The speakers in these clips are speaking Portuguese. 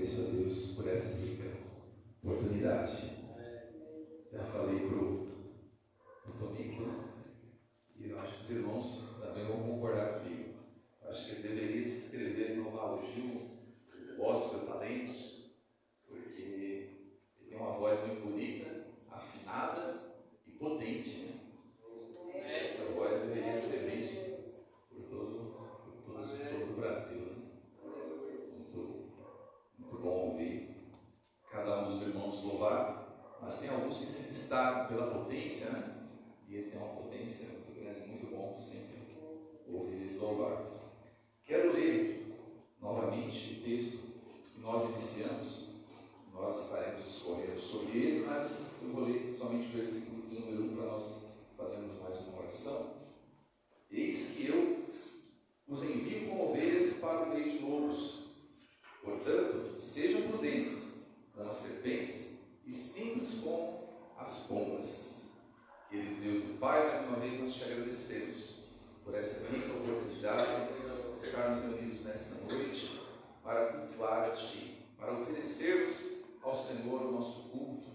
agradeço a Deus por essa rica oportunidade. Já falei para o Tomico, e eu acho que os irmãos também vão concordar comigo. Acho que ele deveria se inscrever no Raul Gil, Gospel Talentos, porque ele tem uma voz muito bonita, afinada e potente, né? Essa voz deveria ser vista por todo o Brasil, né? Muito bom ouvir cada um dos irmãos louvar, mas tem alguns que se destacam pela potência, né? E ele tem uma potência muito grande, muito bom sempre ouvir ele louvar. Quero ler novamente o texto que nós iniciamos. Nós estaremos discorrendo sobre ele, mas eu vou ler somente o versículo de número 1 para nós fazermos mais uma oração. Eis que eu os envio como ovelhas para o meio de lobos. Portanto, sejam prudentes como as serpentes e simples como as pombas. Querido Deus e Pai, mais uma vez nós te agradecemos por essa rica oportunidade de estarmos reunidos nesta noite para cultuar a Ti, para oferecermos ao Senhor o nosso culto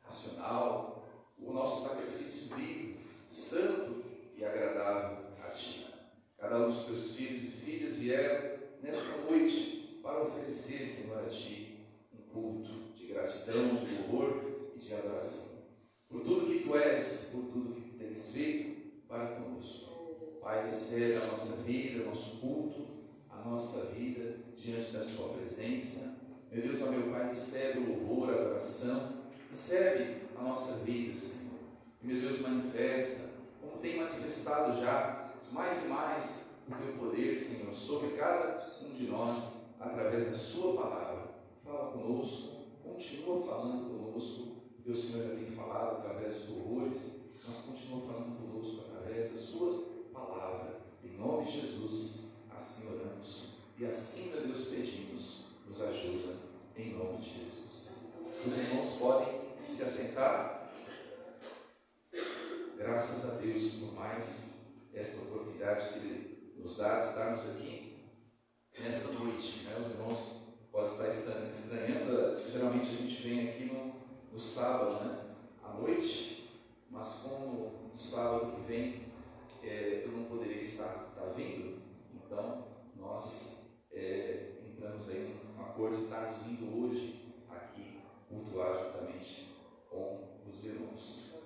racional, o nosso sacrifício vivo, santo e agradável a Ti. Cada um dos Teus filhos e filhas vieram nesta noite para oferecer, Senhor, a Ti um culto de gratidão, de louvor e de adoração. Por tudo que Tu és, por tudo que Tu tens feito para conosco. Pai, recebe a nossa vida, o nosso culto, a nossa vida diante da Sua presença. Meu Deus, ó meu Pai, recebe o louvor, a adoração, recebe a nossa vida, Senhor. E, meu Deus, manifesta, como tem manifestado já, mais e mais o Teu poder, Senhor, sobre cada um de nós, através da Sua palavra. Fala conosco, continua falando conosco, porque o Senhor já tem falado através dos louvores, mas continua falando conosco através da Sua palavra. Em nome de Jesus, assim oramos e assim, meu Deus, pedimos, nos ajuda, em nome de Jesus. Os irmãos podem se assentar. Graças a Deus por mais esta oportunidade que Ele nos dá de estarmos aqui nesta noite, né? Os irmãos podem estar estranhando, geralmente a gente vem aqui no sábado, né? À noite, mas como no sábado que vem eu não poderia estar vindo, então nós entramos aí num acordo de estarmos vindo hoje aqui cultuar juntamente com os irmãos.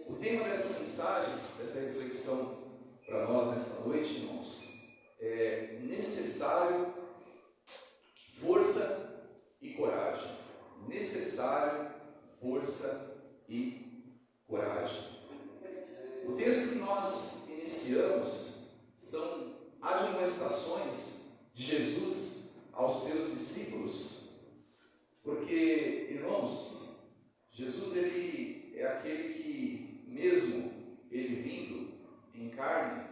O tema dessa mensagem, dessa reflexão para nós nesta noite, irmãos, é necessário força e coragem. Necessário força e coragem. O texto que nós iniciamos são admoestações de Jesus aos seus discípulos, porque, irmãos, Jesus ele é aquele que, mesmo ele vindo em carne,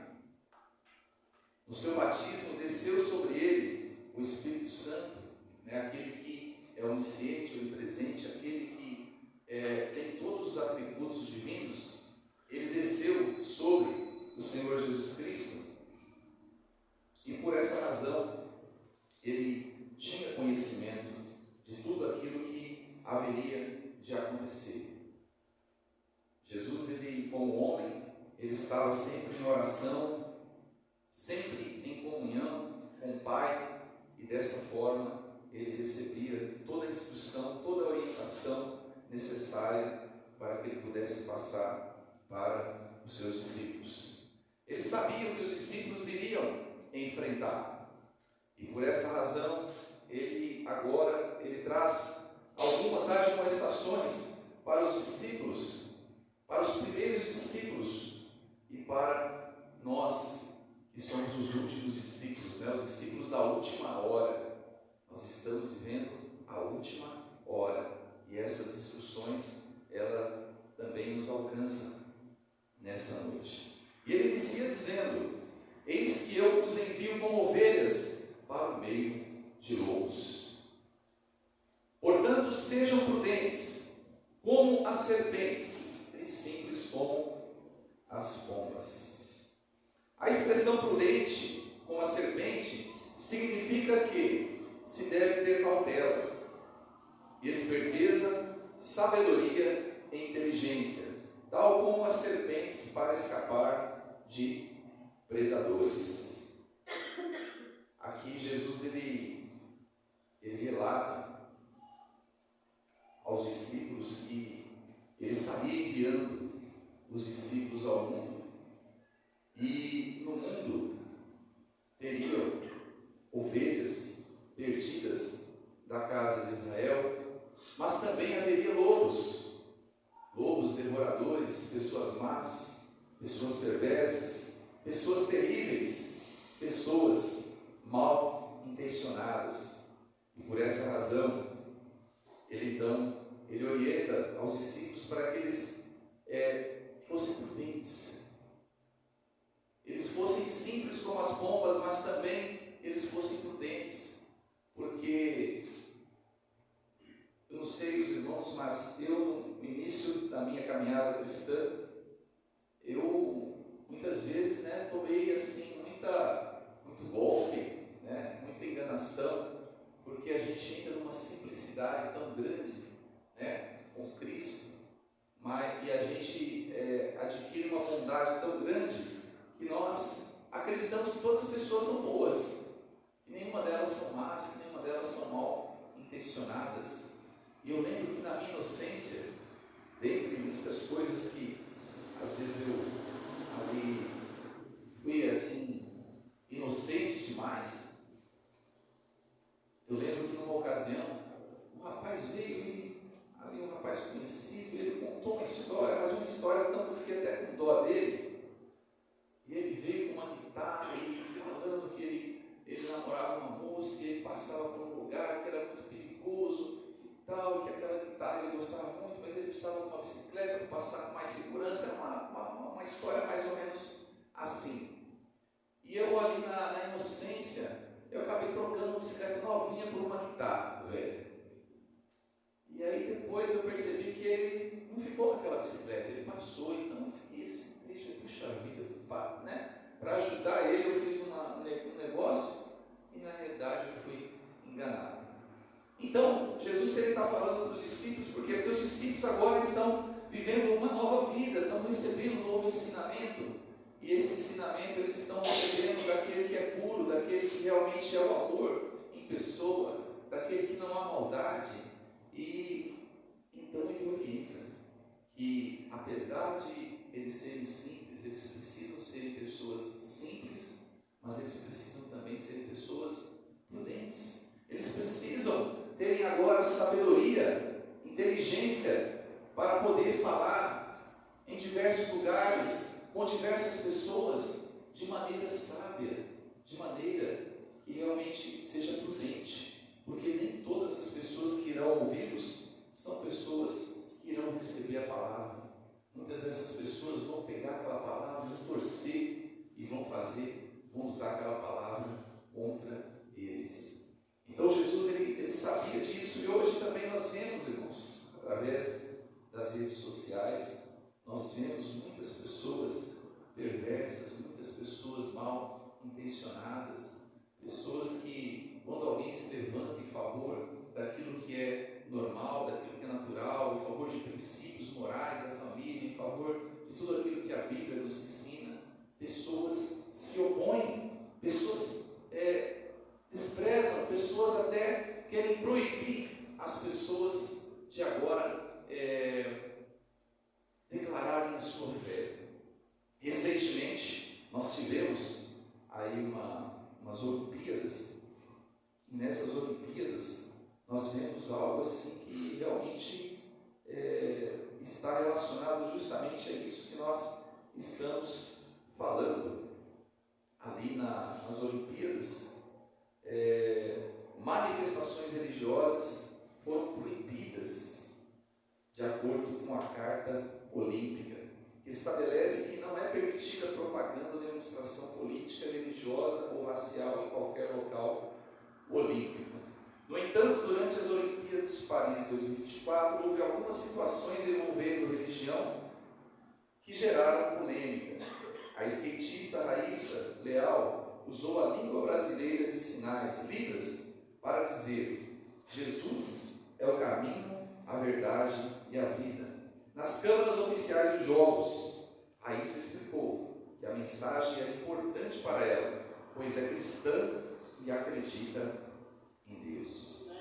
no seu batismo desceu sobre ele o Espírito Santo, né? Aquele que é onisciente, onipresente, aquele que tem todos os atributos divinos. Ele desceu sobre o Senhor Jesus Cristo e por essa razão ele tinha conhecimento de tudo aquilo que haveria de acontecer. Jesus, ele como homem, ele estava sempre em oração, sempre em comunhão com o Pai, e dessa forma ele recebia toda a instrução, toda a orientação necessária para que ele pudesse passar para os seus discípulos. Ele sabia o que os discípulos iriam enfrentar, e por essa razão ele traz algumas admoestações para os discípulos, para os primeiros discípulos e para nós que somos os últimos discípulos, né? Os discípulos da última hora. Nós estamos vivendo a última hora e essas instruções ela também nos alcança nessa noite. E ele inicia dizendo: eis que eu os envio como ovelhas para o meio de lobos. Portanto, sejam prudentes como as serpentes e simples como as pombas. A expressão prudente como a serpente significa que se deve ter cautela, sabedoria e inteligência, tal como as serpentes para escapar de predadores. Aqui Jesus ele relata aos discípulos que ele estaria enviando os discípulos ao mundo, e no mundo teriam ovelhas perdidas da casa de Israel, mas também haveria lobos devoradores, pessoas más, pessoas perversas, pessoas terríveis, pessoas mal intencionadas. E por essa razão, ele orienta aos discípulos para que eles fossem prudentes, eles fossem simples como as pombas, mas também eles fossem prudentes, porque eu não sei os irmãos, mas eu, no início da minha caminhada cristã, eu muitas vezes tomei assim muito golpe, muita enganação, porque a gente entra numa simplicidade tão grande com Cristo, e a gente adquire uma bondade tão grande que nós acreditamos que todas as pessoas são boas, que nenhuma delas são más, que nenhuma delas são mal intencionadas. E eu lembro que na minha inocência, dentre muitas coisas que às vezes eu ali fui assim inocente demais, eu lembro que numa ocasião um rapaz veio um rapaz conhecido, ele contou uma história, mas uma história tanto que eu fiquei até com dó dele. E ele veio com uma guitarra e falando que ele namorava uma moça e ele passava por um lugar que era muito perigoso e tal, e que aquela guitarra ele gostava muito, mas ele precisava de uma bicicleta para passar com mais segurança. Era uma história mais ou menos assim. E eu ali na inocência, eu acabei trocando uma bicicleta novinha por uma guitarra, velho. E aí depois eu percebi que ele não ficou com aquela bicicleta, ele passou, então eu fiquei assim, puxa vida, para ajudar ele eu fiz um negócio e na realidade eu fui enganado. Então Jesus está falando para os discípulos, porque os discípulos agora estão vivendo uma nova vida, estão recebendo um novo ensinamento, e esse ensinamento eles estão recebendo daquele que é puro, daquele que realmente é o amor em pessoa, daquele que não há maldade. E então ele orienta que, apesar de eles serem simples, eles precisam ser pessoas simples, mas eles precisam também ser pessoas prudentes. Eles precisam terem agora sabedoria, inteligência, para poder falar em diversos lugares, com diversas pessoas, de maneira sábia, de maneira que realmente seja prudente. Porque nem todas as pessoas que irão ouvi-los são pessoas que irão receber a palavra. Muitas dessas pessoas vão pegar aquela palavra, vão torcer e vão usar aquela palavra contra eles. Então Jesus ele sabia disso, e hoje também nós vemos, irmãos, através das redes sociais, nós vemos muitas pessoas perversas, muitas pessoas mal intencionadas, pessoas que, quando alguém se levanta em favor daquilo que é normal, daquilo que é natural, em favor de princípios morais da família, em favor de tudo aquilo que a Bíblia nos ensina, pessoas se opõem, pessoas desprezam, pessoas até querem proibir as pessoas de agora declararem a sua fé. Recentemente, nós tivemos aí umas Olimpíadas, e nessas Olimpíadas nós vemos algo assim que realmente está relacionado justamente a isso que nós estamos falando. Ali nas Olimpíadas, manifestações religiosas foram proibidas de acordo com a Carta Olímpica, que estabelece que não é permitida propaganda ou demonstração política, religiosa ou racial em qualquer local olímpico. No entanto, durante as Olimpíadas de Paris 2024, houve algumas situações envolvendo religião que geraram polêmica. A skatista Raíssa Leal usou a língua brasileira de sinais, Libras, para dizer: Jesus é o caminho, a verdade e a vida. Nas câmaras oficiais dos jogos, aí se explicou que a mensagem era importante para ela, pois é cristã e acredita em Deus.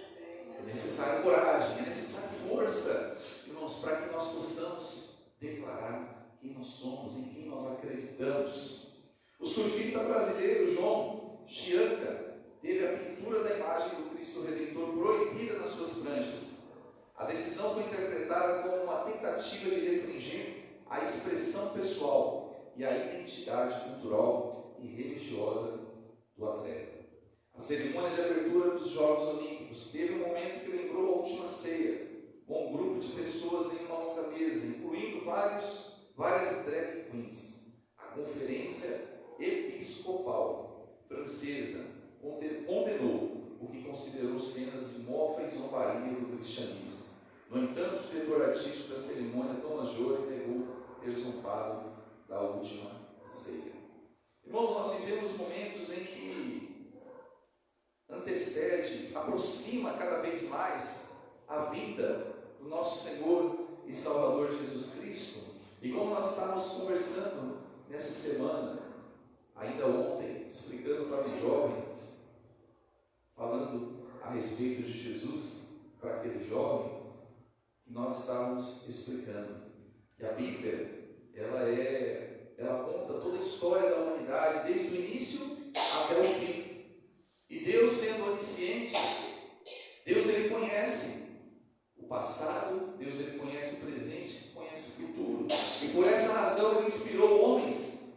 É necessário coragem, é necessário força, irmãos, para que nós possamos declarar quem nós somos, em quem nós acreditamos. O surfista brasileiro João Chianca teve a pintura da imagem do Cristo Redentor proibida nas suas pranchas. A decisão foi interpretada como uma tentativa de restringir a expressão pessoal e a identidade cultural e religiosa do atleta. A cerimônia de abertura dos Jogos Olímpicos teve um momento que lembrou a última ceia, com um grupo de pessoas em uma longa mesa, incluindo várias drag queens. A conferência episcopal francesa condenou o que considerou cenas de mofa e zombaria do cristianismo. No entanto, o diretor artístico da cerimônia, Thomas Jory, negou ter zombado da última ceia. Irmãos, nós vivemos momentos em que aproxima cada vez mais a vinda do nosso Senhor e Salvador Jesus Cristo. E como nós estávamos conversando nessa semana, ainda ontem, explicando para um jovem, falando a respeito de Jesus para aquele jovem, nós estávamos explicando que a Bíblia, ela conta toda a história da humanidade, desde o início até o fim. E Deus, sendo onisciente, Deus ele conhece o passado, Deus ele conhece o presente, conhece o futuro. E por essa razão ele inspirou homens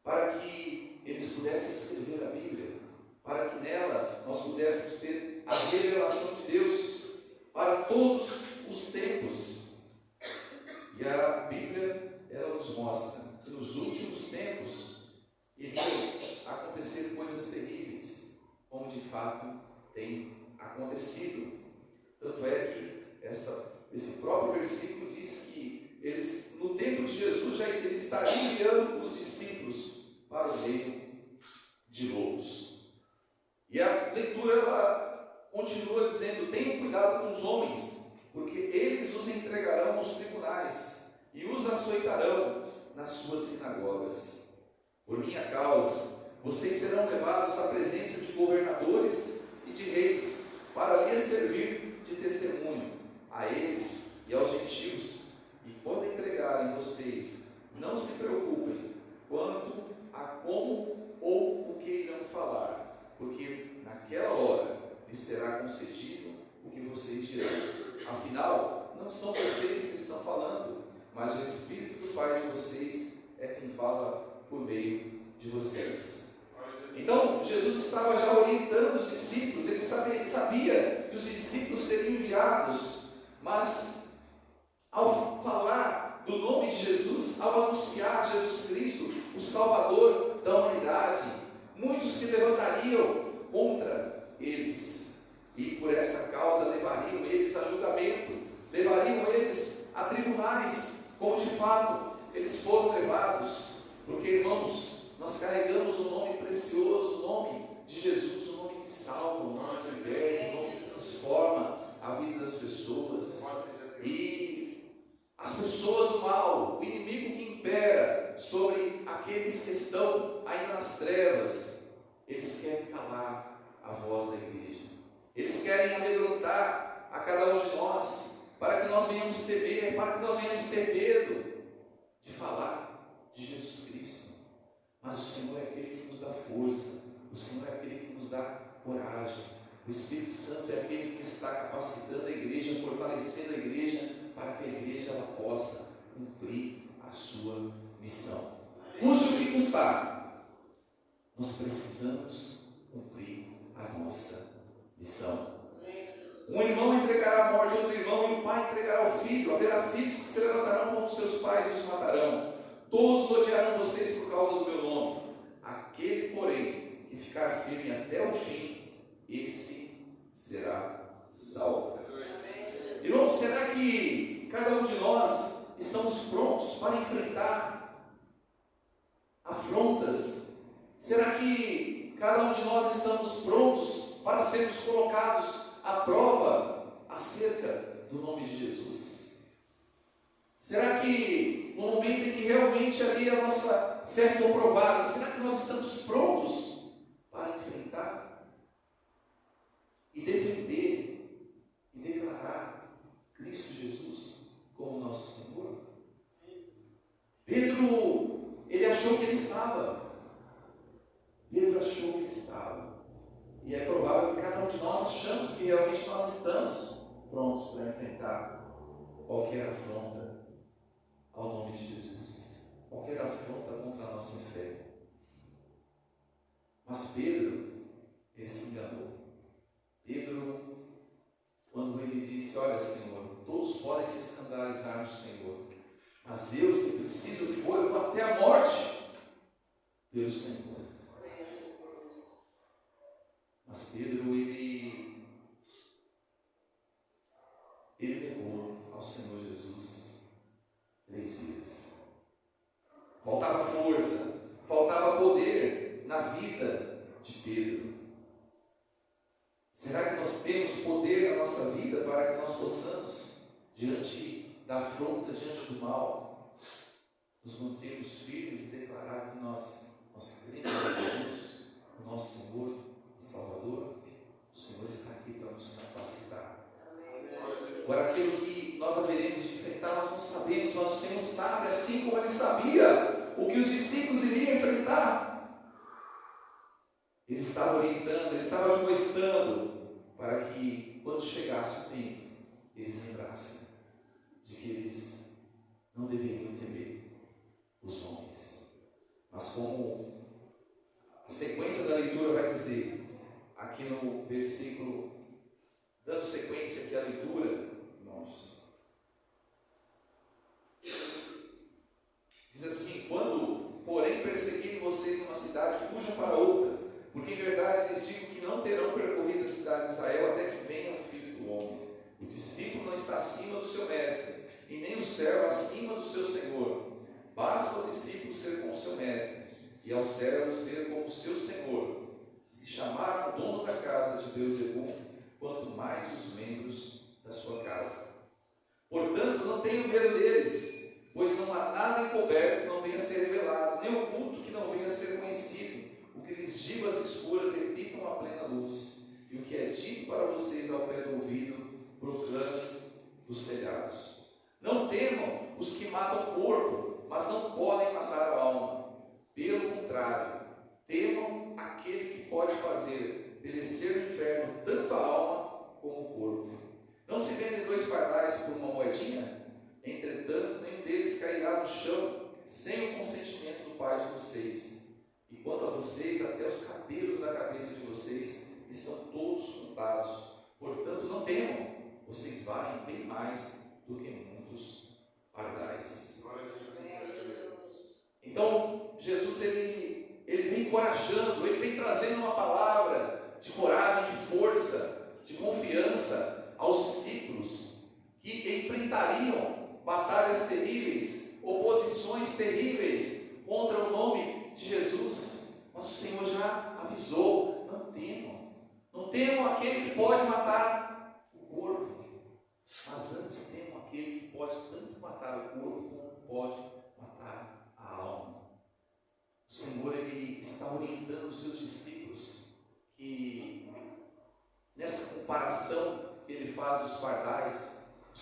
para que eles pudessem escrever a Bíblia, para que nela nós pudéssemos ter a revelação de Deus para todos os tempos. E a Bíblia, ela nos mostra que nos últimos tempos iriam acontecer coisas terríveis, como de fato tem acontecido. Tanto é que esse próprio versículo diz que eles, no tempo de Jesus, já eles estariam enviando os discípulos para o reino de lobos. E a leitura ela continua dizendo: tenham cuidado com os homens, porque eles os entregarão aos tribunais e os açoitarão nas suas sinagogas. Por minha causa, vocês serão levados à presença de governadores e de reis, para lhes servir de testemunho a eles e aos gentios. E quando entregarem vocês, não se preocupem quanto a como ou o que irão falar, porque naquela hora lhes será concedido o que vocês dirão. Afinal, não são vocês que estão falando, mas o Espírito do Pai de vocês é quem fala por meio de vocês. Então, Jesus estava já orientando os discípulos, ele sabia que os discípulos seriam enviados, mas ao falar do nome de Jesus, ao anunciar Jesus Cristo, o Salvador da humanidade, muitos se levantariam contra eles, e por esta causa levariam eles a julgamento, levariam eles a tribunais, como de fato eles foram levados, porque, irmãos, nós carregamos o nome precioso, o nome de Jesus, o nome que salva, o nome que liberta, o nome que transforma a vida das pessoas. E as pessoas do mal, o inimigo que impera sobre aqueles que estão ainda nas trevas, eles querem calar a voz da igreja. Eles querem amedrontar a cada um de nós, para que nós venhamos temer, para que nós venhamos ter medo de falar de Jesus Cristo. Mas o Senhor é aquele que nos dá força, o Senhor é aquele que nos dá coragem, o Espírito Santo é aquele que está capacitando a igreja, fortalecendo a igreja, para que a igreja ela possa cumprir a sua missão. Custe o que custar, nós precisamos cumprir a nossa missão. Um irmão entregará a morte a outro irmão, e o pai entregará ao filho. Haverá filhos que se levantarão contra os seus pais e os matarão. Todos odiarão vocês por causa do meu nome. Aquele, porém, que ficar firme até o fim, esse será salvo. Irmãos, será que cada um de nós estamos prontos para enfrentar afrontas? Será que cada um de nós estamos prontos para sermos colocados à prova acerca do nome de Jesus? realmente ali a nossa fé for provada, será que nós estamos prontos para enfrentar e defender e declarar Cristo Jesus como nosso Senhor? Pedro, ele achou que ele estava. Pedro achou que ele estava. E é provável que cada um de nós achamos que realmente nós estamos prontos para enfrentar qualquer afronta ao nome de Jesus, qualquer afronta contra a nossa fé. Mas Pedro, ele se enganou. Pedro, quando ele disse: olha, Senhor, todos podem se escandalizar no Senhor, mas eu, se preciso for, eu vou até a morte pelo Senhor. Mas Pedro, ele negou ao Senhor Jesus 3 vezes. Faltava força, faltava poder na vida de Pedro. Será que nós temos poder na nossa vida para que nós possamos, diante da afronta, diante do mal, nos mantermos firmes e declarar que nós cremos em Deus, o nosso Senhor e Salvador? O Senhor está aqui para nos capacitar. Agora, aquilo que nós haveremos de enfrentar, nós não sabemos, mas o Senhor sabe, assim como Ele sabia o que os discípulos iriam enfrentar. Ele estava orientando, Ele estava admoestando, para que, quando chegasse o tempo, eles lembrassem de que eles não deveriam temer os homens. Mas como a sequência da leitura vai dizer, aqui no versículo, dando sequência aqui à leitura, irmãos, diz assim: quando, porém, perseguirem vocês numa cidade, fujam para outra, porque em verdade lhes digo que não terão percorrido a cidade de Israel até que venha o Filho do Homem. O discípulo não está acima do seu mestre, e nem o servo acima do seu senhor. Basta o discípulo ser como o seu mestre, e ao servo ser como o seu senhor. Se chamaram o dono da casa de Beelzebul, quanto mais os membros da sua casa. Portanto, não tenham medo deles, pois não há nada encoberto que não venha a ser revelado, nem oculto que não venha a ser conhecido. O que lhes digo às escuras, repitam à plena luz, e o que é dito para vocês ao pé do ouvido, proclamem dos telhados. Não temam os que matam o corpo, mas não podem matar a alma. Pelo contrário, temam aquele que pode fazer perecer no inferno tanto a alma como o corpo. Não se vendem 2 pardais por uma moedinha? Entretanto, nenhum deles cairá no chão sem o consentimento do Pai de vocês. E quanto a vocês, até os cabelos da cabeça de vocês estão todos contados. Portanto, não temam, vocês valem bem mais do que muitos pardais. Então, Jesus, ele vem encorajando, ele vem trazendo uma palavra de coragem, de força, de confiança aos discípulos que enfrentariam batalhas terríveis, oposições terríveis contra o nome de Jesus. Mas o Senhor já avisou: não temam aquele que pode matar o corpo, mas antes temam aquele que pode tanto matar o corpo como pode matar a alma. O Senhor, ele está orientando os seus discípulos que, nessa comparação que ele faz dos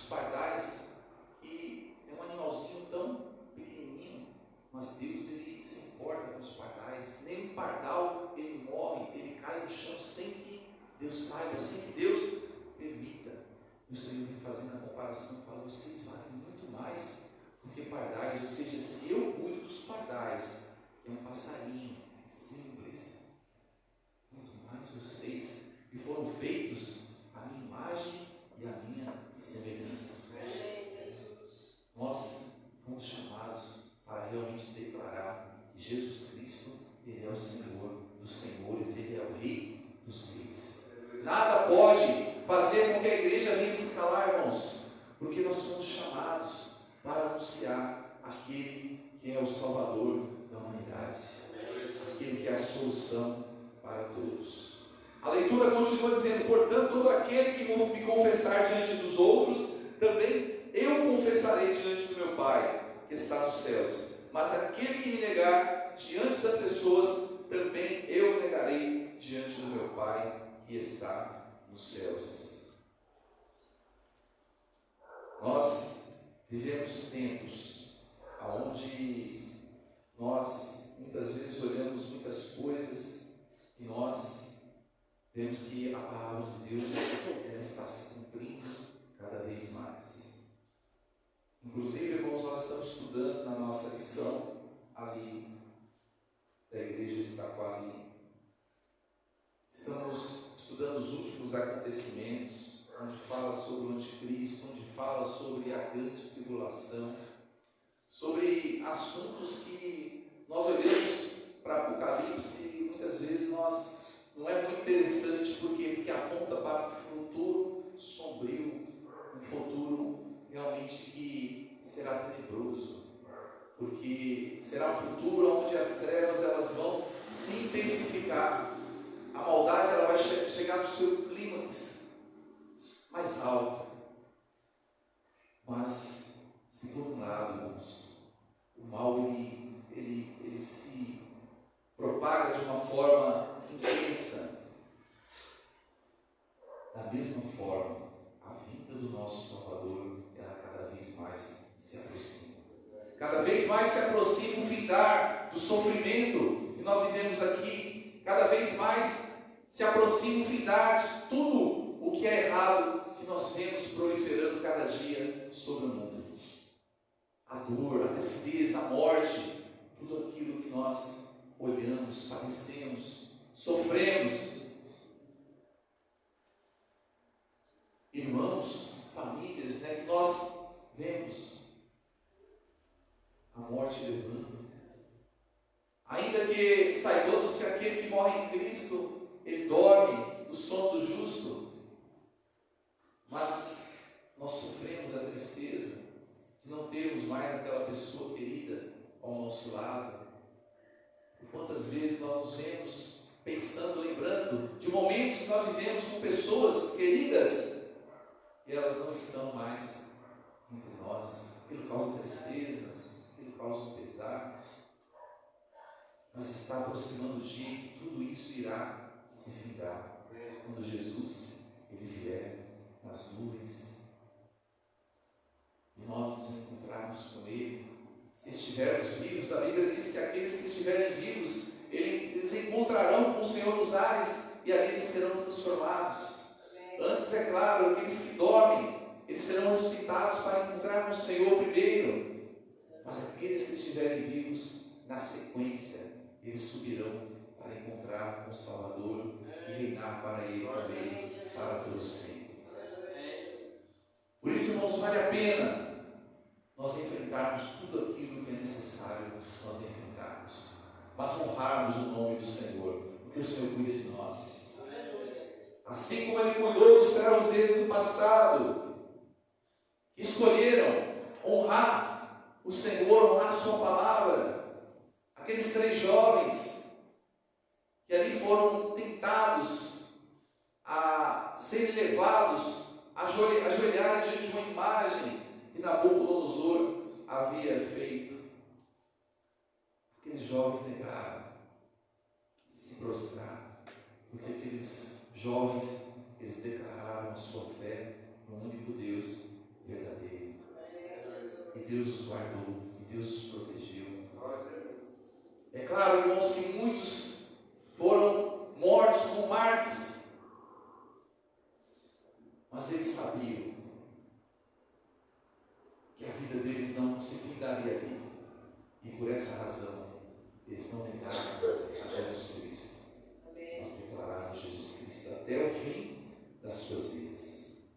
pardais, que é um animalzinho tão pequenininho, mas Deus, ele se importa com os pardais. Nem um pardal ele morre, ele cai no chão sem que Deus saiba, sem que Deus permita. E o Senhor vem fazendo a comparação, fala: vocês valem muito mais do que pardais. Ou seja, se eu cuido dos pardais, que é um passarinho simples, muito mais vocês que foram feitos à minha imagem e à minha semelhança. Nós fomos chamados para realmente declarar que Jesus Cristo, Ele é o Senhor dos senhores, Ele é o Rei dos reis. Nada pode fazer com que a igreja venha se calar, irmãos, porque nós fomos chamados para anunciar aquele que é o Salvador da humanidade, aquele que é a solução para todos. A leitura continua dizendo: portanto, todo aquele que me confessar diante dos outros, também eu confessarei diante do meu Pai, que está nos céus. mas aquele que me negar diante das pessoas, também eu negarei diante do meu Pai que está nos céus. Nós vivemos tempos onde nós muitas vezes olhamos muitas coisas e nós vemos que a palavra de Deus ela está se cumprindo cada vez mais. Inclusive, irmãos, nós estamos estudando na nossa lição ali da igreja de Itaquari. Estamos estudando os últimos acontecimentos, onde fala sobre o anticristo, onde fala sobre a grande tribulação, sobre assuntos que nós olhamos para Apocalipse e muitas vezes não é muito interessante, porque aponta para um futuro sombrio, um futuro realmente que será tenebroso, porque será um futuro onde as trevas elas vão se intensificar, a maldade ela vai chegar no seu clímax mais alto. Mas, se por um lado, irmãos, o mal ele se propaga de uma forma intensa, da mesma forma, a vinda do nosso Salvador, ela cada vez mais se aproxima. Cada vez mais se aproxima o findar do sofrimento que nós vivemos aqui. Cada vez mais se aproxima o findar de tudo o que é errado que nós vemos proliferando cada dia sobre o mundo. A dor, a tristeza, a morte, tudo aquilo que nós olhamos, padecemos, sofremos. Irmãos, famílias, que nós vemos a morte levando. Ainda que saibamos que aquele que morre em Cristo, ele dorme no sono do justo, mas nós sofremos a tristeza de não termos mais aquela pessoa querida ao nosso lado. E quantas vezes nós nos vemos pensando, lembrando de momentos que nós vivemos com pessoas queridas e elas não estão mais entre nós. Aquilo causa tristeza, aquilo causa um pesar. Mas está aproximando o dia em que tudo isso irá se findar, quando Jesus ele vier nas nuvens e nós nos encontrarmos com Ele. Se estivermos vivos, a Bíblia diz que aqueles que estiverem vivos, eles encontrarão com o Senhor nos ares e ali eles serão transformados. Antes, é claro, aqueles que dormem, eles serão ressuscitados para encontrar com o Senhor primeiro. Mas aqueles que estiverem vivos, na sequência, eles subirão para encontrar com o Salvador e reinar para Ele também, para todos sempre. Por isso, irmãos, vale a pena nós enfrentarmos tudo aquilo que é necessário nós enfrentarmos, mas honrarmos o nome do Senhor, porque o Senhor cuida de nós. Assim como Ele cuidou dos servos dele no passado, que escolheram honrar o Senhor, honrar a sua palavra. Aqueles 3 jovens que ali foram tentados a serem levados a ajoelhar diante de uma imagem que Nabucodonosor havia feito. Aqueles jovens negaram, se prostraram, porque aqueles jovens, eles declararam a sua fé no único Deus verdadeiro. E Deus os guardou, e Deus os protegeu. É claro, irmãos, que muitos foram mortos como mártires, mas eles sabiam que a vida deles não se findaria ali, e por essa razão eles não negaram a Jesus Cristo, mas declararam Jesus Cristo até o fim das suas vidas.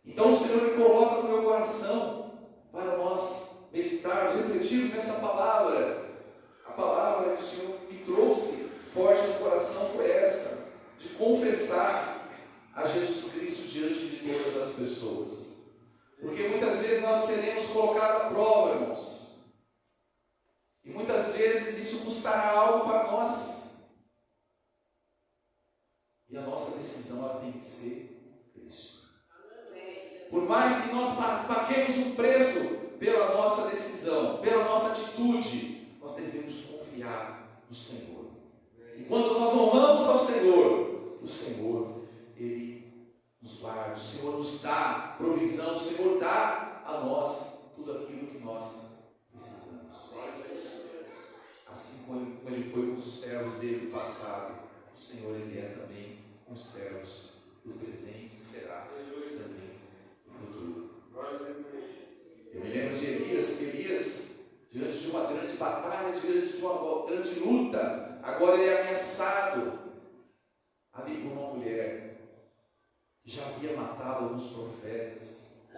Então o Senhor me coloca no meu coração para nós meditarmos, refletirmos nessa palavra. A palavra que o Senhor me trouxe forte no coração foi essa, de confessar a Jesus Cristo diante de todas as pessoas. Porque muitas vezes nós seremos colocados à prova, irmãos. E muitas vezes isso custará algo para nós. E a nossa decisão ela tem que ser Cristo. Por mais que nós paguemos um preço pela nossa decisão, pela nossa atitude, devemos confiar no Senhor. E quando nós honramos ao Senhor, o Senhor, Ele nos guarda, o Senhor nos dá provisão, o Senhor dá a nós tudo aquilo que nós precisamos. Assim como Ele foi com os servos dele do passado, o Senhor, Ele é também com os servos do presente e será também no futuro. Eu me lembro de Elias, diante de uma grande batalha, diante de uma grande luta, agora ele é ameaçado ali por uma mulher que já havia matado alguns profetas.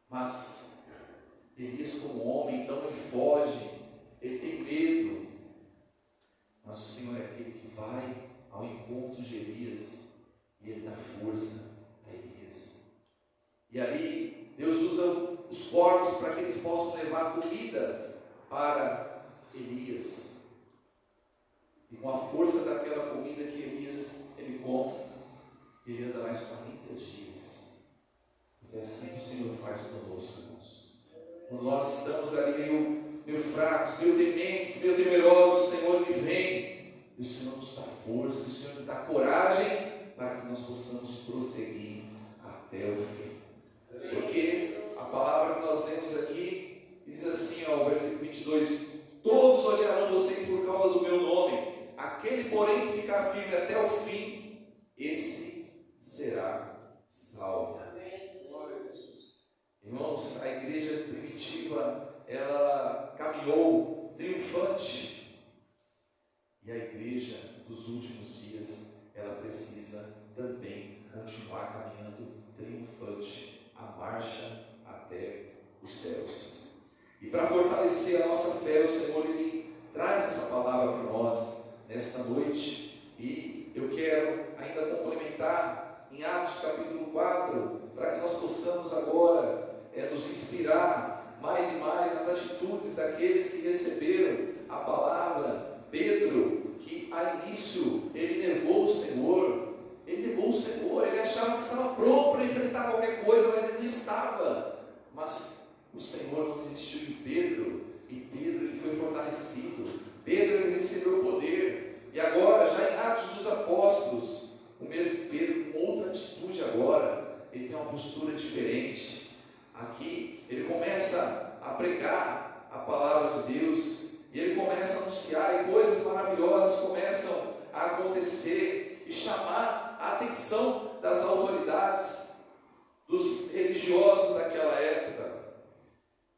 Mas Elias, como homem, então ele foge, ele tem medo. Mas o Senhor é aquele que vai ao encontro de Elias e ele dá força a Elias. E ali Deus usa os corvos para que eles possam levar comida para Elias. E com a força daquela comida que Elias ele come, ele anda mais 40 dias. Porque é assim que o Senhor faz conosco, irmãos. Quando nós estamos ali meio fracos, meio tementes, meio temerosos, o Senhor ele vem. E o Senhor nos dá força, o Senhor nos dá coragem para que nós possamos prosseguir até o fim. Porque a palavra que nós lemos aqui diz assim, ó, o versículo 22: todos odiarão vocês por causa do meu nome, aquele porém que ficar firme até o fim, esse será salvo. Irmãos, a igreja primitiva, ela caminhou triunfante, e a igreja dos últimos dias, ela precisa também continuar caminhando triunfante, a marcha até os céus. E para fortalecer a nossa fé, o Senhor ele traz essa palavra para nós nesta noite, e eu quero ainda complementar em Atos capítulo 4, para que nós possamos agora nos inspirar mais e mais nas atitudes daqueles que receberam a palavra. Pedro, que a início ele negou o Senhor, ele achava que estava pronto para enfrentar qualquer coisa, mas ele não estava. Mas o Senhor não desistiu de Pedro, e Pedro ele foi fortalecido, Pedro ele recebeu o poder, e agora já em Atos dos Apóstolos, o mesmo Pedro com outra atitude agora, ele tem uma postura diferente. Aqui ele começa a pregar a palavra de Deus, e ele começa a anunciar, e coisas maravilhosas começam a acontecer, e chamar a atenção das autoridades, dos religiosos daquela época.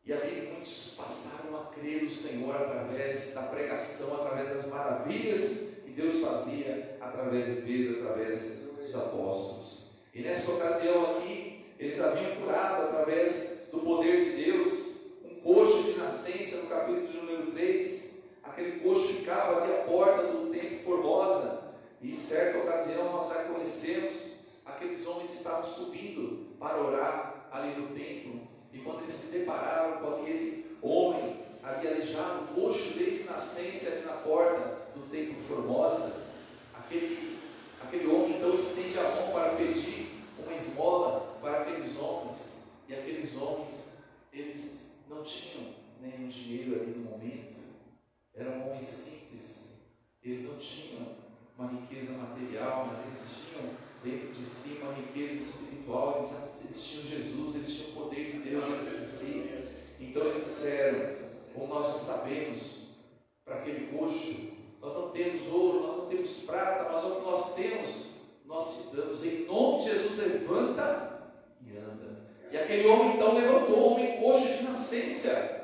E ali muitos passaram a crer no Senhor através da pregação, através das maravilhas que Deus fazia através de Pedro, através dos apóstolos. E nessa ocasião aqui, eles haviam curado através do poder de Deus um coxo de nascença, no capítulo de número 3. Aquele coxo ficava ali à porta do templo Formosa, e em certa ocasião nós já conhecemos, aqueles homens estavam subindo para orar ali no templo, e quando eles se depararam com aquele homem ali aleijado, coxo desde nascença ali na porta do templo Formosa, aquele homem então estende a mão para pedir uma esmola para aqueles homens, e aqueles homens, eles não tinham nenhum dinheiro ali no momento, eram homens simples, eles não tinham uma riqueza material, mas eles tinham dentro de si uma riqueza espiritual, eles tinham Jesus, eles tinham o poder de Deus dentro de si. Então eles disseram, como nós já sabemos, para aquele coxo: nós não temos ouro, nós não temos prata, mas o que nós temos, nós te damos. Em nome de Jesus, levanta e anda. E aquele homem então levantou, um homem coxo de nascença.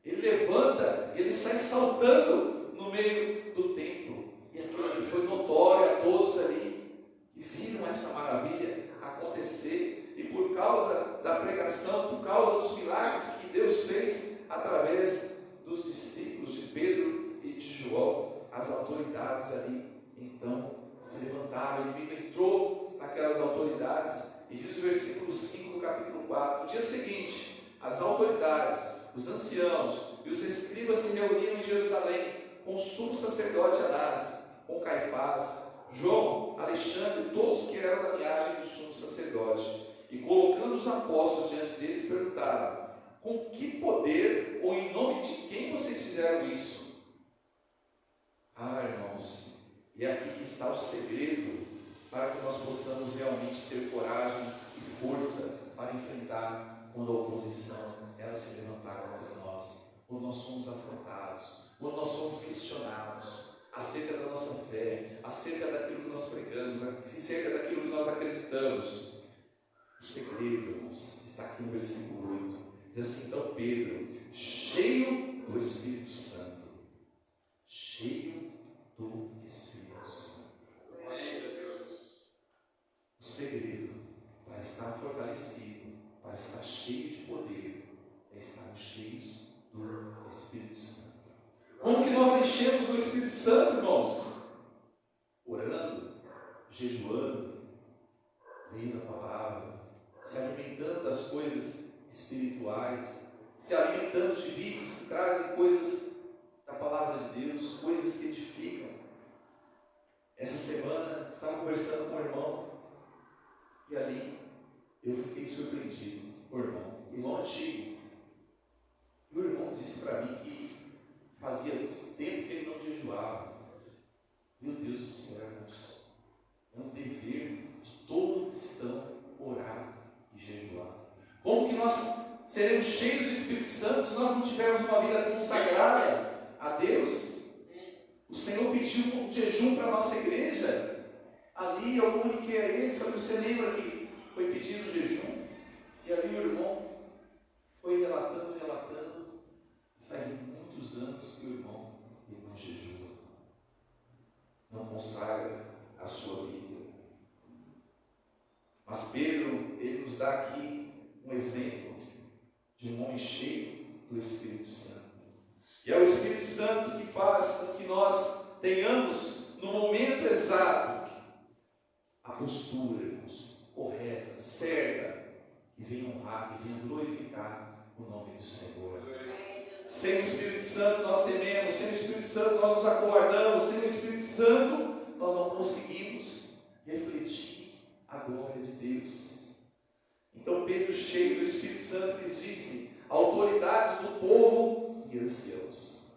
Ele levanta, ele sai saltando no meio do templo. E aquilo ali foi notório a todos ali, que viram essa maravilha acontecer. E por causa da pregação, por causa dos milagres que Deus fez através dos discípulos de Pedro e de João, as autoridades ali então se levantaram. Ele entrou naquelas autoridades, e diz o versículo 5 do capítulo 4: no dia seguinte, as autoridades, os anciãos e os escribas se reuniram em Jerusalém com o sumo sacerdote Anás, com Caifás, João, Alexandre, todos que eram da linhagem do sumo sacerdote. E colocando os apóstolos diante deles, perguntaram: com que poder ou em nome de quem vocês fizeram isso? Irmãos, e é aqui que está o segredo para que nós possamos realmente ter coragem e força para enfrentar quando a oposição ela se levantar contra nós, quando nós somos afrontados, quando nós somos questionados acerca da nossa fé, acerca daquilo que nós pregamos, acerca daquilo que nós acreditamos. O segredo, irmãos, está aqui no versículo 8. Diz assim: então Pedro, cheio do Espírito Santo, cheio do Espírito Santo. O segredo para estar fortalecido, para estar cheio de poder, é estarmos cheios do Espírito Santo. Como que nós enchemos do Espírito Santo, irmãos? Orando, jejuando, lendo a palavra, se alimentando das coisas espirituais, se alimentando de vídeos que trazem coisas da palavra de Deus, coisas que edificam. Essa semana estava conversando com o irmão e ali eu fiquei surpreendido. O irmão antigo, e o irmão disse para mim que fazia muito tempo que ele não jejuava. Meu Deus do céu, irmãos, é um dever de todo cristão orar e jejuar. Como que nós seremos cheios do Espírito Santo se nós não tivermos uma vida consagrada a Deus? O Senhor pediu um jejum para a nossa igreja. Ali eu comuniquei a ele, falei: você lembra que foi pedido o jejum? E ali o irmão foi relatando. Faz muitos anos que o irmão não jejua, não consagra a sua vida. Mas Pedro, ele nos dá aqui um exemplo de um homem cheio do Espírito Santo. E é o Espírito Santo que faz com que nós tenhamos, no momento exato, a postura, irmãos, correta, certa, que venha honrar, que venha glorificar o nome do Senhor. Sem o Espírito Santo nós tememos, sem o Espírito Santo nós nos acovardamos, sem o Espírito Santo nós não conseguimos refletir a glória de Deus. Então Pedro, cheio do Espírito Santo, lhes disse: autoridades do povo e anciãos,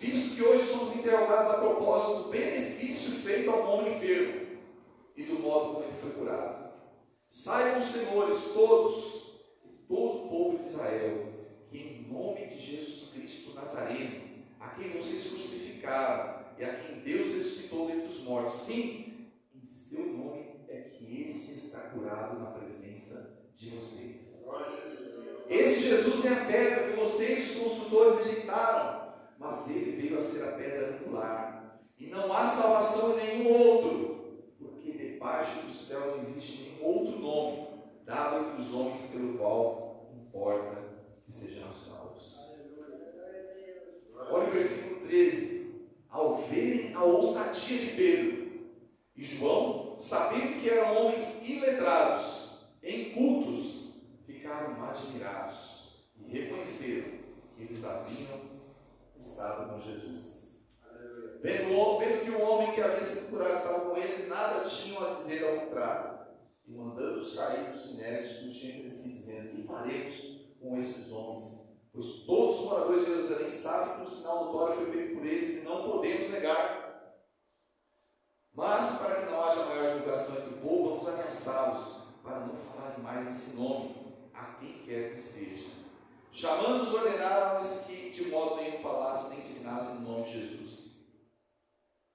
visto que hoje somos interrogados a propósito do benefício feito ao homem enfermo e do modo como ele foi curado, saibam os senhores todos, todo o povo de Israel, que em nome de Jesus Cristo Nazareno, a quem vocês crucificaram e a quem Deus ressuscitou dentre os mortos, sim, em seu nome é que esse está curado na presença de vocês. Esse Jesus é a pedra que vocês, os construtores, rejeitaram, mas ele veio a ser a pedra angular. E não há salvação em nenhum outro, porque debaixo do céu não existe nenhum outro nome dado entre os homens pelo qual importa que sejamos salvos. Olha o versículo 13. Ao verem a ousadia de Pedro e João, sabendo que eram homens iletrados, incultos, ficaram admirados e reconheceram que eles haviam estado com Jesus. Vendo que o homem que havia sido curado estava com eles, nada tinham a dizer ao contrário. E mandando sair dos sinérios, discutiam entre si, dizendo: que faremos com esses homens? Pois todos os moradores de Jerusalém sabem que um sinal notório foi feito por eles e não podemos negar. Mas, para que não haja maior divulgação entre o povo, vamos ameaçá-los, para não falarem mais nesse nome, a quem quer que seja. Chamando-os, ordenaram-lhes que de modo nenhum falassem nem ensinassem no nome de Jesus.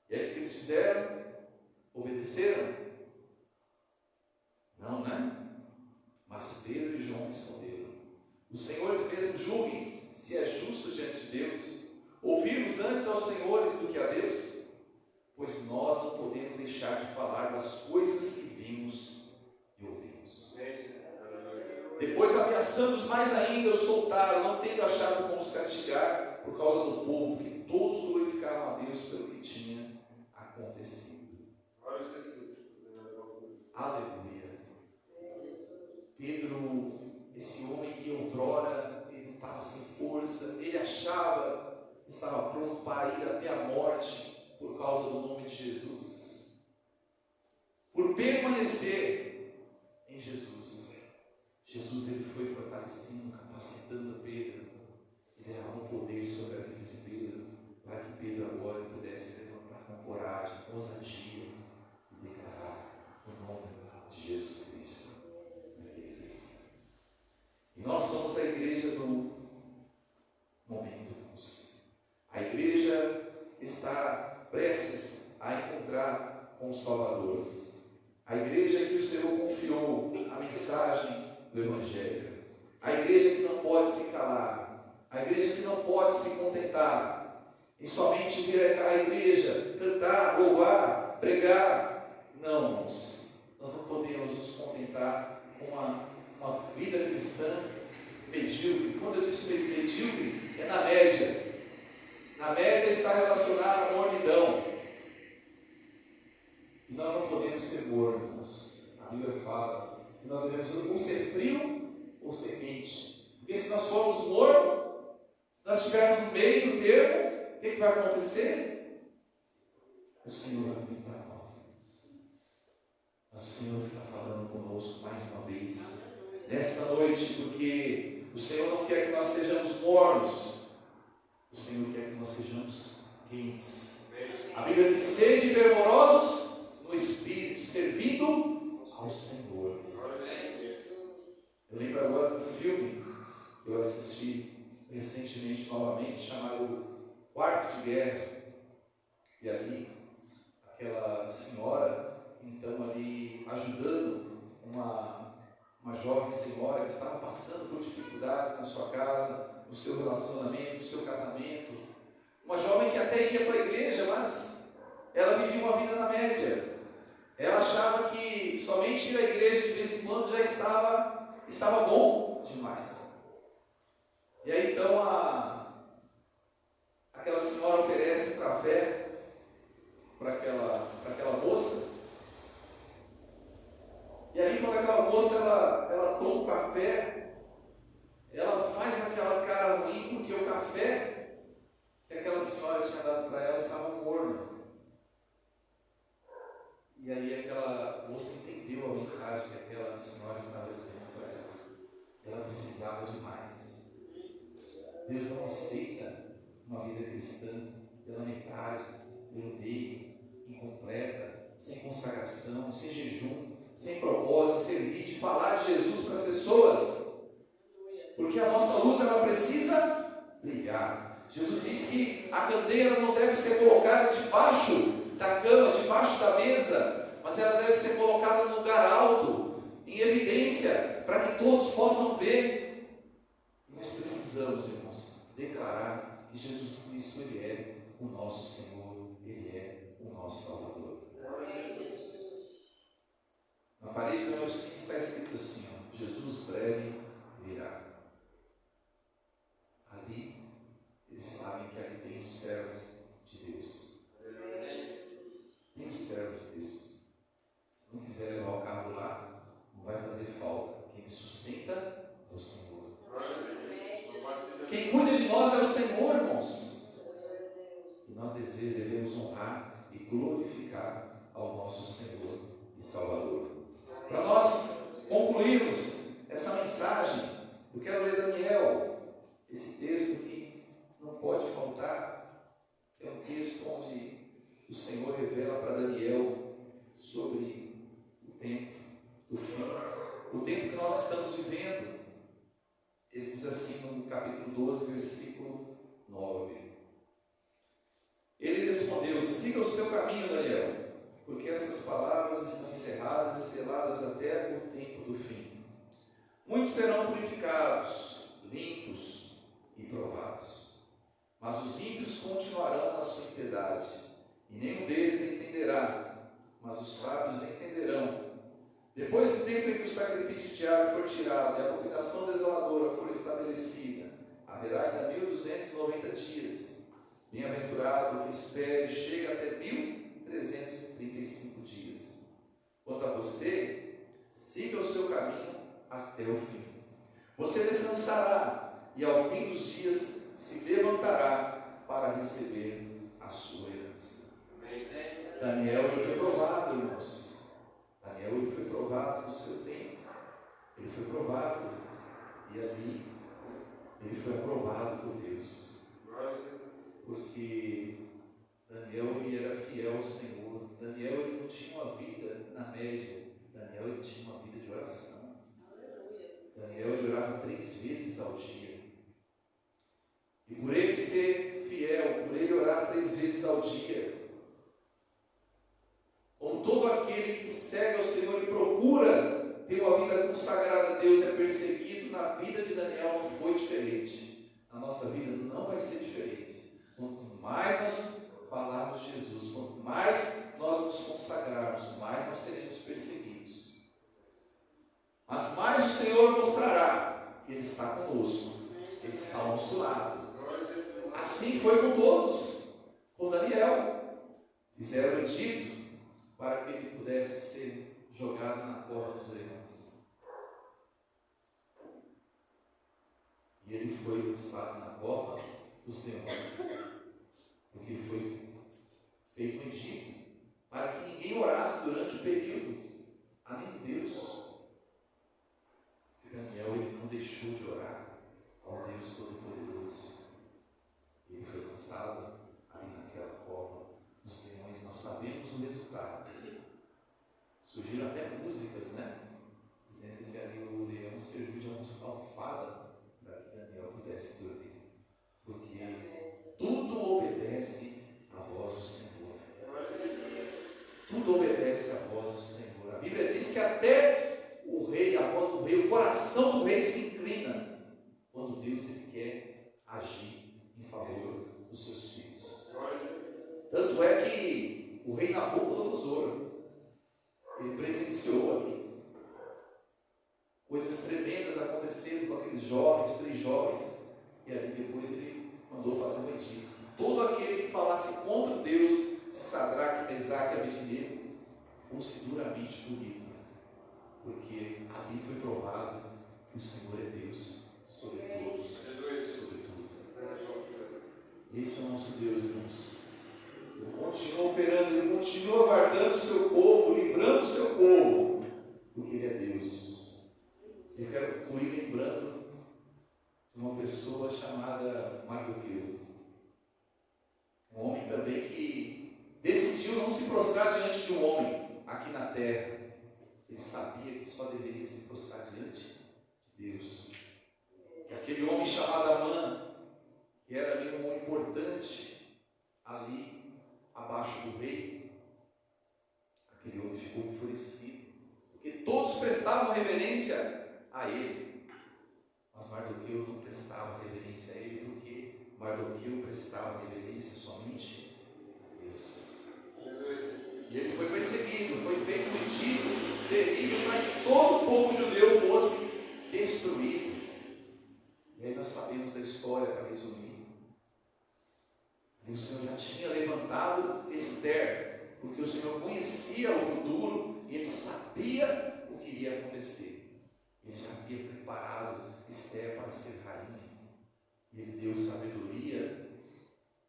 E aí o que eles fizeram? Obedeceram? Não, né? Mas Pedro e João responderam: os senhores mesmo julguem se é justo diante de Deus ouvirmos antes aos senhores do que a Deus, pois nós não podemos deixar de falar das coisas que vimos e ouvimos. Depois, ameaçando-os mais ainda, os soltaram, não tendo achado como os castigar por causa do povo, porque todos glorificavam a Deus pelo que tinha acontecido. Aleluia. Pedro, esse homem que outrora ele estava sem força, ele achava que estava pronto para ir até a morte por causa do nome de Jesus, por permanecer em Jesus. Jesus ele foi fortalecendo, capacitando Pedro, ele derramou poder sobre a vida de Pedro, para que Pedro agora pudesse levantar coragem, ousadia e declarar o nome de Jesus Cristo. E nós somos a igreja do momento luz. A igreja que está prestes a encontrar com o Salvador. A igreja que o Senhor confiou a mensagem do Evangelho. A igreja que não pode se calar. A igreja que não pode se contentar em somente vir à igreja, cantar, louvar, pregar. Não, irmãos. Nós não podemos nos contentar com uma vida cristã medíocre. Quando eu disse medíocre, é na média. Na média está relacionada à mornidão. E nós não podemos ser mornos. A Bíblia fala que nós devemos ou ser frio ou ser quente. Porque se nós formos mornos, se nós estivermos no meio do termo, o que vai acontecer? O Senhor vai vir para nós. Mas o Senhor está falando conosco mais uma vez, nesta noite, porque o Senhor não quer que nós sejamos mornos. O Senhor quer que nós sejamos quentes. A Bíblia diz: sede fervorosos no Espírito, servindo ao Senhor. Eu lembro agora do filme que eu assisti recentemente, novamente, chamado Quarto de Guerra. E ali, aquela senhora, então ali, ajudando uma jovem senhora que estava passando por dificuldades na sua casa, no seu relacionamento, no seu casamento. Uma jovem que até ia para a igreja, mas ela vivia uma vida na média. Ela achava que somente ir à igreja de vez em quando já estava bom demais. E aí então aquela senhora oferece um café para aquela moça. E aí quando aquela moça ela toma o café, ela faz aquela cara ruim porque o café que aquela senhora tinha dado para ela estava morno. E aí aquela moça entendeu a mensagem que aquela senhora estava dizendo para ela. Ela precisava de mais. Deus não aceita uma vida cristã pela metade, pelo meio, incompleta, sem consagração, sem jejum, sem propósito, servir, de falar de Jesus para as pessoas. Porque a nossa luz, ela precisa brilhar. Jesus disse que a candeia não deve ser colocada debaixo da cama, debaixo da mesa, mas ela deve ser colocada no lugar alto, em evidência, para que todos possam ver. E nós precisamos, irmãos, declarar que Jesus Cristo, Ele é o nosso Senhor, Ele é o nosso Salvador. Na parede da minha oficina está escrito assim, ó: Jesus breve virá. Ali, eles sabem que ali tem um servo de Deus. Tem um servo de Deus. Se não quiser levar o carro lá, não vai fazer falta. Quem me sustenta é o Senhor. Quem cuida de nós é o Senhor, irmãos. E nós devemos honrar e glorificar ao nosso Senhor e Salvador. Para nós concluirmos essa mensagem, eu quero ler Daniel, esse texto que não pode faltar. É um texto onde o Senhor revela para Daniel sobre o tempo do fim, o tempo que nós estamos vivendo. Ele diz assim no capítulo 12, versículo 9. Ele respondeu: siga o seu caminho, Daniel, porque essas palavras estão encerradas e seladas até o tempo do fim. Muitos serão purificados, limpos e provados, mas os ímpios continuarão na sua impiedade, e nenhum deles entenderá, mas os sábios entenderão. Depois do tempo em que o sacrifício diário for tirado e a abominação desoladora for estabelecida, haverá ainda 1290 dias. Bem-aventurado o que espere e chega até 1335 dias. Quanto a você, siga o seu caminho até o fim. Você descansará e ao fim dos dias se levantará para receber a sua herança. Daniel foi provado, irmãos. Daniel foi provado no seu tempo. Ele foi provado. E ali ele foi aprovado por Deus. Porque Daniel ele era fiel ao Senhor. Daniel ele não tinha uma vida na média. Daniel ele tinha uma vida de oração. Daniel ele orava 3 vezes ao dia. E por ele ser fiel, por ele orar 3 vezes ao dia, como todo aquele que segue ao Senhor e procura ter uma vida consagrada a Deus é perseguido, na vida de Daniel não foi diferente. A nossa vida não vai ser diferente. Quanto mais nós falarmos de Jesus, quanto mais nós nos consagrarmos, mais nós seremos perseguidos. Mas mais o Senhor mostrará que Ele está conosco, Ele está ao nosso lado. Assim foi com todos, com Daniel. Fizeram o edito para que ele pudesse ser jogado na cova dos leões. E ele foi lançado na cova dos leões, porque foi feito um edito para que ninguém orasse durante o período a nenhum Deus. Daniel ele não deixou de orar ao Deus Todo-Poderoso. Ele foi lançado ali naquela cova dos leões. Nós sabemos o resultado. Surgiram até músicas, né? Dizendo que ali o leão serviu de almofada para que Daniel pudesse dormir. Porque tudo obedece à voz do Senhor. Tudo obedece à voz do Senhor. A Bíblia diz que até o rei, a voz do rei, o coração do rei se inclina quando Deus ele quer agir em favor dos seus filhos. Tanto é que o rei Nabucodonosor, ele presenciou ali coisas tremendas acontecendo com aqueles jovens, 3 jovens, e ali depois ele mandou fazer um edito. Todo aquele que falasse contra Deus de Sadraque, Mesaque e Abednego fosse duramente punido, porque ali foi provado que o Senhor é Deus sobre todos, sobre tudo. Esse é o nosso Deus, irmãos. Ele continua operando, Ele continua guardando o seu povo, livrando o seu povo, porque Ele é Deus. Eu quero concluir lembrando de uma pessoa chamada Mardoqueu, um homem também que decidiu não se prostrar diante de um homem aqui na terra. Ele sabia que só deveria se prostrar diante de Deus. E aquele homem chamado Amã, que era ali um homem importante ali abaixo do rei, aquele homem ficou enfurecido, porque todos prestavam reverência a ele, mas Mardoqueu não prestava reverência a ele, porque Mardoqueu prestava reverência somente a Deus. E ele foi perseguido, foi feito um edito terrível para que todo o povo judeu fosse destruído. E aí nós sabemos da história, para resumir. E o Senhor já tinha levantado Esther, porque o Senhor conhecia o futuro e ele sabia o que iria acontecer. Ele já havia preparado Esther para ser rainha. E ele deu sabedoria,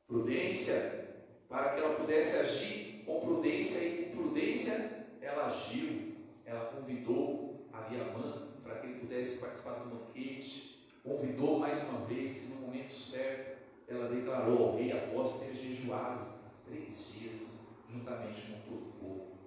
prudência, para que ela pudesse agir com prudência, e com prudência ela agiu. Ela convidou ali Amã para que ele pudesse participar do banquete, convidou mais uma vez, e no momento certo ela declarou ao rei, após ter jejuado 3 dias, juntamente com todo o povo.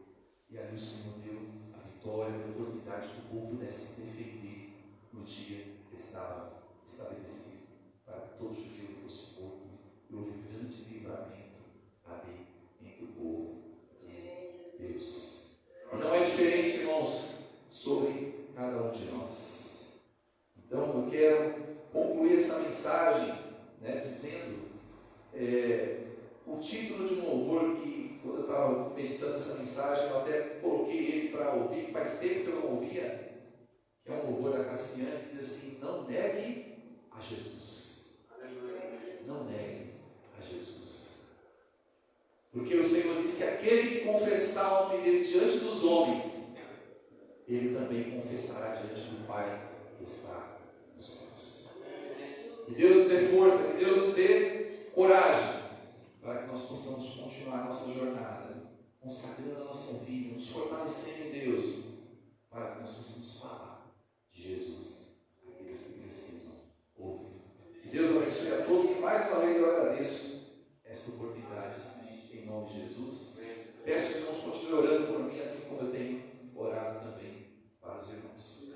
E ali o Senhor deu a vitória, deu a oportunidade que o povo pudesse se defender no dia que estava estabelecido, para que todo judeu fosse morto. E houve grande livramento ali entre o povo de Deus. E não é diferente, irmãos, sobre cada um de nós. Então eu quero concluir essa mensagem dizendo o título de um louvor que, quando eu estava meditando essa mensagem, eu até coloquei ele para ouvir, que faz tempo que eu não ouvia, que é um louvor da Cassiane, que diz assim: não negue a Jesus. Não negue a Jesus. Porque o Senhor diz que aquele que confessar o nome dele diante dos homens, ele também confessará diante do Pai que está nos céus. Que Deus nos dê força, que Deus nos dê coragem, para que nós possamos continuar a nossa jornada, consagrando a nossa vida, nos fortalecendo em Deus, para que nós possamos falar de Jesus, aqueles que precisam ouvir. Que Deus abençoe a todos, e mais uma vez eu agradeço esta oportunidade nome de Jesus. Peço que os irmãos continuem orando por mim, assim como eu tenho orado também para os irmãos.